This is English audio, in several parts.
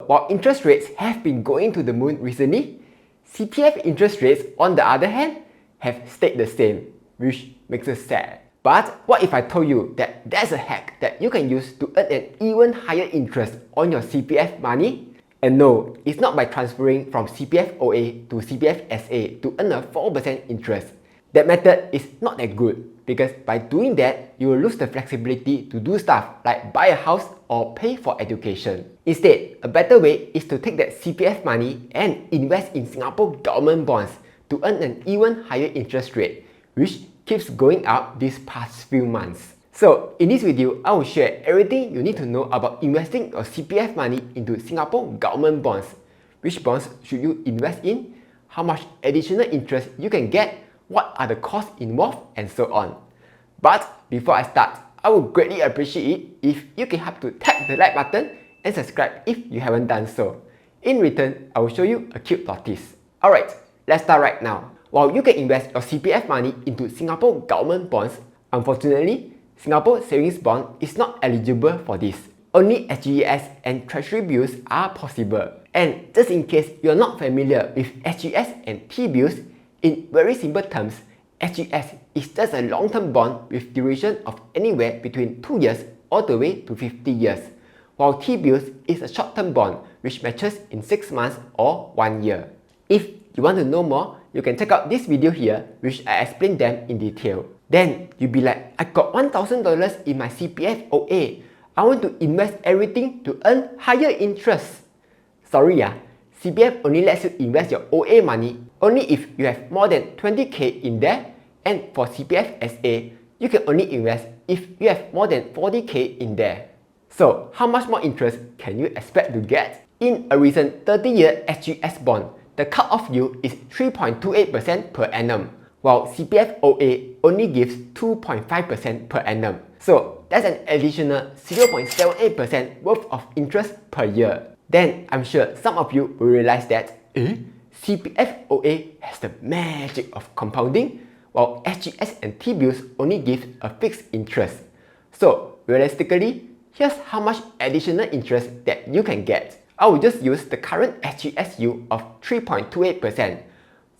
while interest rates have been going to the moon recently, CPF interest rates, on the other hand, have stayed the same, which makes us sad. But what if I told you that there's a hack that you can use to earn an even higher interest on your CPF money? And no, it's not by transferring from CPF OA to CPF SA to earn a 4% interest. That method is not that good, because by doing that, you will lose the flexibility to do stuff like buy a house or pay for education. Instead, a better way is to take that CPF money and invest in Singapore government bonds to earn an even higher interest rate, which keeps going up these past few months. So in this video, I will share everything you need to know about investing your CPF money into Singapore government bonds. Which bonds should you invest in? How much additional interest you can get? What are the costs involved? And so on. But before I start, I would greatly appreciate it if you can help to tap the like button and subscribe if you haven't done so. In return, I will show you a cute tortoise. Alright, let's start right now. While you can invest your CPF money into Singapore government bonds, unfortunately, Singapore Savings Bond is not eligible for this. Only SGS and Treasury bills are possible. And just in case you're not familiar with SGS and T-bills, in very simple terms, SGS is just a long-term bond with duration of anywhere between 2 years all the way to 50 years, while T-bills is a short-term bond which matures in 6 months or 1 year. If you want to know more, you can check out this video here, which I explain them in detail. Then you'll be like, I got $1,000 in my CPF OA. I want to invest everything to earn higher interest. Sorry, CPF only lets you invest your OA money only if you have more than 20k in there, and for CPF SA, you can only invest if you have more than 40k in there. So how much more interest can you expect to get? In a recent 30-year SGS bond, the cut-off yield is 3.28% per annum, while CPF OA only gives 2.5% per annum. So that's an additional 0.78% worth of interest per year. Then I'm sure some of you will realize that, CPF OA has the magic of compounding, while SGS and T-bills only give a fixed interest. So realistically, here's how much additional interest that you can get. I will just use the current SGS yield of 3.28%.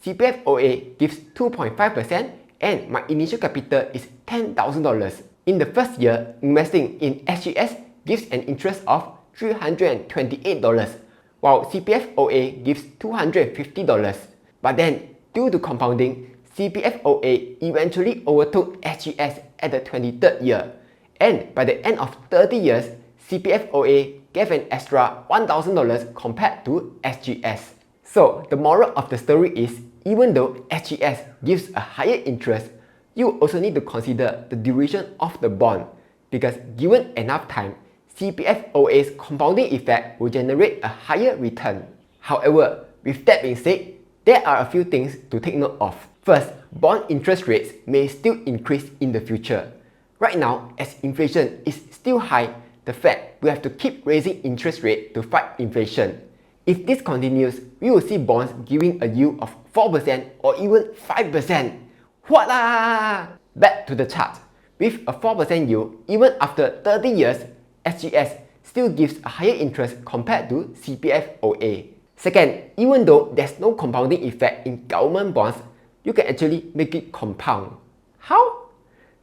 CPF OA gives 2.5% and my initial capital is $10,000. In the first year, investing in SGS gives an interest of $328, while CPF OA gives $250. But then, due to compounding, CPF OA eventually overtook SGS at the 23rd year. And by the end of 30 years, CPF OA gave an extra $1,000 compared to SGS. So the moral of the story is, even though SGS gives a higher interest, you also need to consider the duration of the bond, because given enough time, CPF OA's compounding effect will generate a higher return. However, with that being said, there are a few things to take note of. First, bond interest rates may still increase in the future. Right now, as inflation is still high, the Fed will have to keep raising interest rate to fight inflation. If this continues, we will see bonds giving a yield of 4% or even 5%. Voila! Back to the chart. With a 4% yield, even after 30 years, SGS still gives a higher interest compared to CPF OA. Second, even though there's no compounding effect in government bonds, you can actually make it compound. How?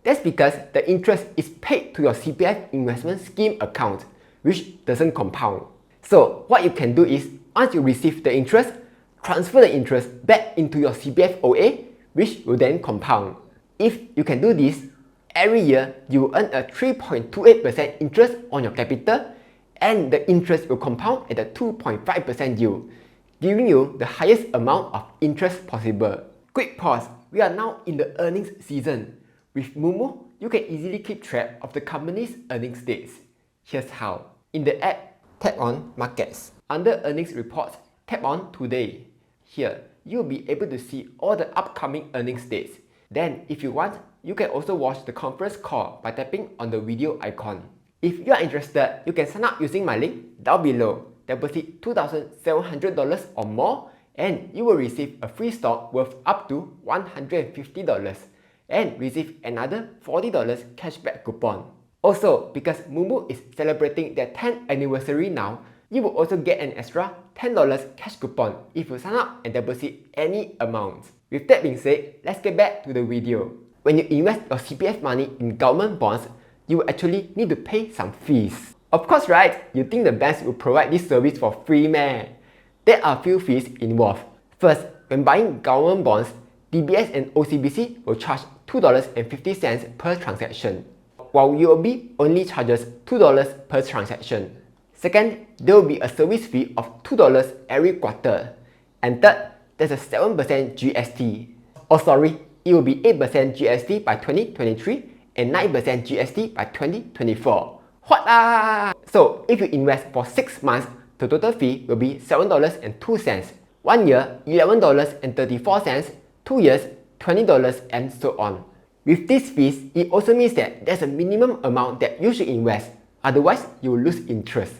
That's because the interest is paid to your CPF investment scheme account, which doesn't compound. So what you can do is, once you receive the interest, transfer the interest back into your CPF OA, which will then compound. If you can do this, every year you will earn a 3.28% interest on your capital, and the interest will compound at a 2.5% yield, giving you the highest amount of interest possible. Quick pause, we are now in the earnings season. With Moomoo, you can easily keep track of the company's earnings dates. Here's how. In the app, tap on Markets. Under Earnings Reports, tap on Today. Here, you'll be able to see all the upcoming earnings dates. Then, if you want, you can also watch the conference call by tapping on the video icon. If you are interested, you can sign up using my link down below. Deposit $2,700 or more, and you will receive a free stock worth up to $150 and receive another $40 cashback coupon. Also, because Moomoo is celebrating their 10th anniversary now, You will also get an extra $10 cash coupon if you sign up and deposit any amount. With that being said, let's get back to the video. When you invest your CPF money in government bonds, you will actually need to pay some fees. Of course, right? You think the banks will provide this service for free, meh? There are a few fees involved. First, when buying government bonds, DBS and OCBC will charge $2.50 per transaction, while UOB only charges $2 per transaction. Second, there will be a service fee of $2 every quarter. And third, there's a 7% GST. Oh sorry, it will be 8% GST by 2023 and 9% GST by 2024. What ah! So if you invest for 6 months, the total fee will be $7.02. 1 year, $11.34. 2 years, $20 and so on. With these fees, it also means that there's a minimum amount that you should invest, otherwise you will lose interest.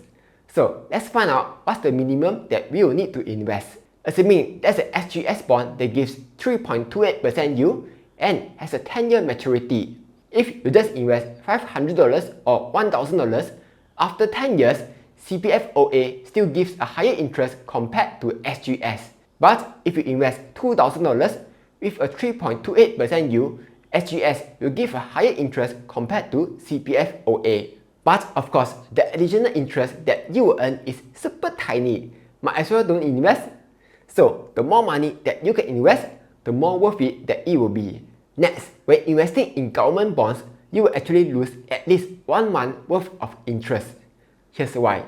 So let's find out what's the minimum that we will need to invest. Assuming there's an SGS bond that gives 3.28% yield and has a 10-year maturity. If you just invest $500 or $1,000, after 10 years, CPF OA still gives a higher interest compared to SGS. But if you invest $2,000 with a 3.28% yield, SGS will give a higher interest compared to CPF OA. But of course, the additional interest that you will earn is super tiny. Might as well don't invest. So the more money that you can invest, the more worth it that it will be. Next, when investing in government bonds, you will actually lose at least 1 month worth of interest. Here's why.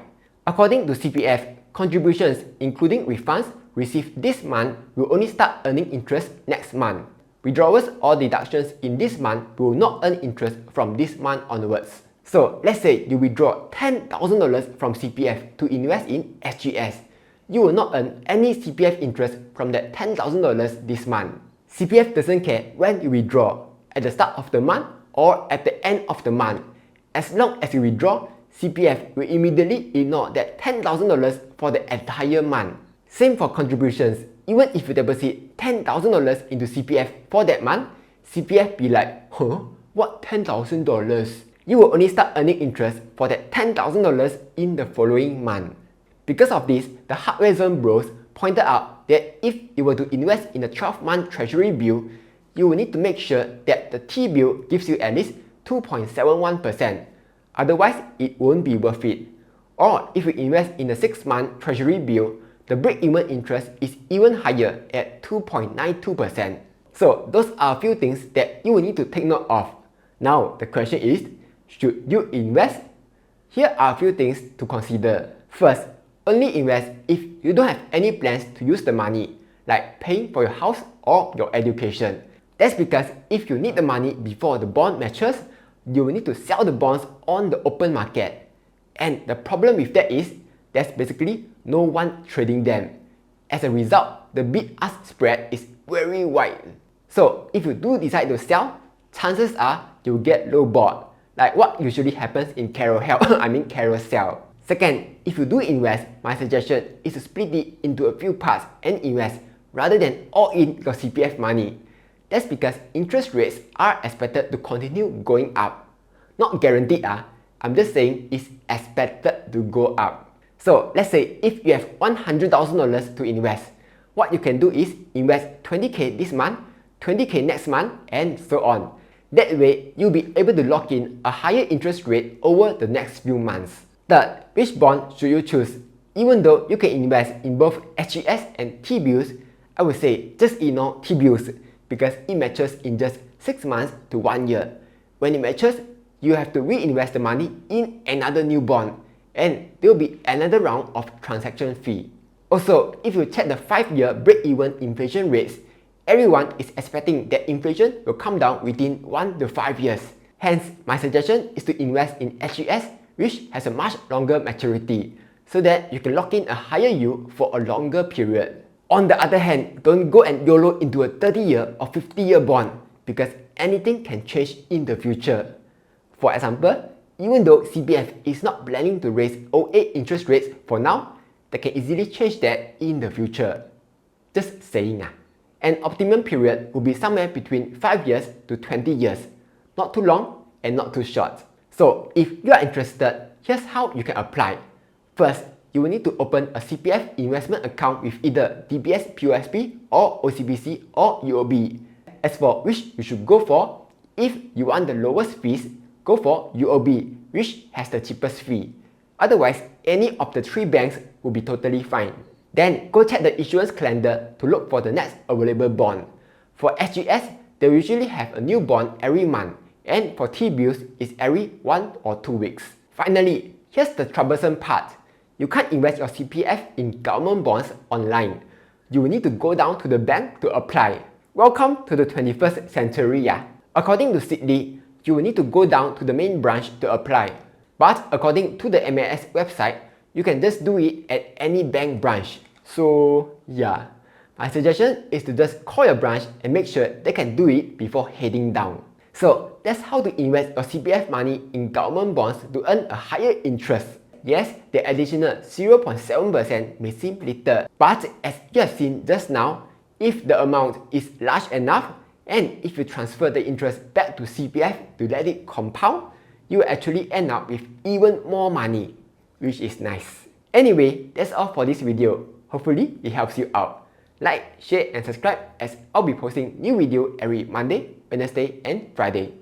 According to CPF, contributions including refunds received this month will only start earning interest next month. Withdrawals or deductions in this month will not earn interest from this month onwards. So let's say you withdraw $10,000 from CPF to invest in SGS. You will not earn any CPF interest from that $10,000 this month. CPF doesn't care when you withdraw, at the start of the month or at the end of the month. As long as you withdraw, CPF will immediately ignore that $10,000 for the entire month. Same for contributions. Even if you deposit $10,000 into CPF for that month, CPF be like, huh? What $10,000? You will only start earning interest for that $10,000 in the following month. Because of this, the Hardware Zone bros pointed out that if you were to invest in a 12-month treasury bill, you will need to make sure that the T-bill gives you at least 2.71%. Otherwise, it won't be worth it. Or if you invest in a 6-month treasury bill, the break-even interest is even higher at 2.92%. So those are a few things that you will need to take note of. Now the question is, should you invest? Here are a few things to consider. First, only invest if you don't have any plans to use the money, like paying for your house or your education. That's because if you need the money before the bond matures, you will need to sell the bonds on the open market. And the problem with that is, there's basically no one trading them. As a result, the bid-ask spread is very wide. So if you do decide to sell, chances are you'll get lowballed, like what usually happens in carousel. Second, if you do invest, my suggestion is to split it into a few parts and invest rather than all in your CPF money. That's because interest rates are expected to continue going up. Not guaranteed, I'm just saying it's expected to go up. So let's say if you have $100,000 to invest, what you can do is invest 20k this month, 20k next month, and so on. That way, you'll be able to lock in a higher interest rate over the next few months. Third, which bond should you choose? Even though you can invest in both SGS and T-bills, I would say just ignore T-bills because it matures in just 6 months to 1 year. When it matures, you have to reinvest the money in another new bond, and there will be another round of transaction fee. Also, if you check the 5-year break-even inflation rates, everyone is expecting that inflation will come down within 1 to 5 years. Hence, my suggestion is to invest in SGS, which has a much longer maturity, so that you can lock in a higher yield for a longer period. On the other hand, don't go and YOLO into a 30-year or 50-year bond because anything can change in the future. For example, even though CPF is not planning to raise OA interest rates for now, they can easily change that in the future. Just saying. An optimum period will be somewhere between 5 years to 20 years. Not too long and not too short. So if you are interested, here's how you can apply. First, you will need to open a CPF investment account with either DBS POSB or OCBC or UOB. As for which you should go for, if you want the lowest fees, go for UOB, which has the cheapest fee. Otherwise, any of the 3 banks will be totally fine. Then go check the issuance calendar to look for the next available bond. For SGS, they usually have a new bond every month, and for T-bills, it's every 1 or 2 weeks. Finally, here's the troublesome part. You can't invest your CPF in government bonds online. You will need to go down to the bank to apply. Welcome to the 21st century, yeah. According to Sidley, you will need to go down to the main branch to apply. But according to the MAS website, you can just do it at any bank branch. So yeah, my suggestion is to just call your branch and make sure they can do it before heading down. So that's how to invest your CPF money in government bonds to earn a higher interest. Yes, the additional 0.7% may seem little, but as you have seen just now, if the amount is large enough, and if you transfer the interest back to CPF to let it compound, you will actually end up with even more money, which is nice. Anyway, that's all for this video. Hopefully, it helps you out. Like, share and subscribe as I'll be posting new video every Monday, Wednesday and Friday.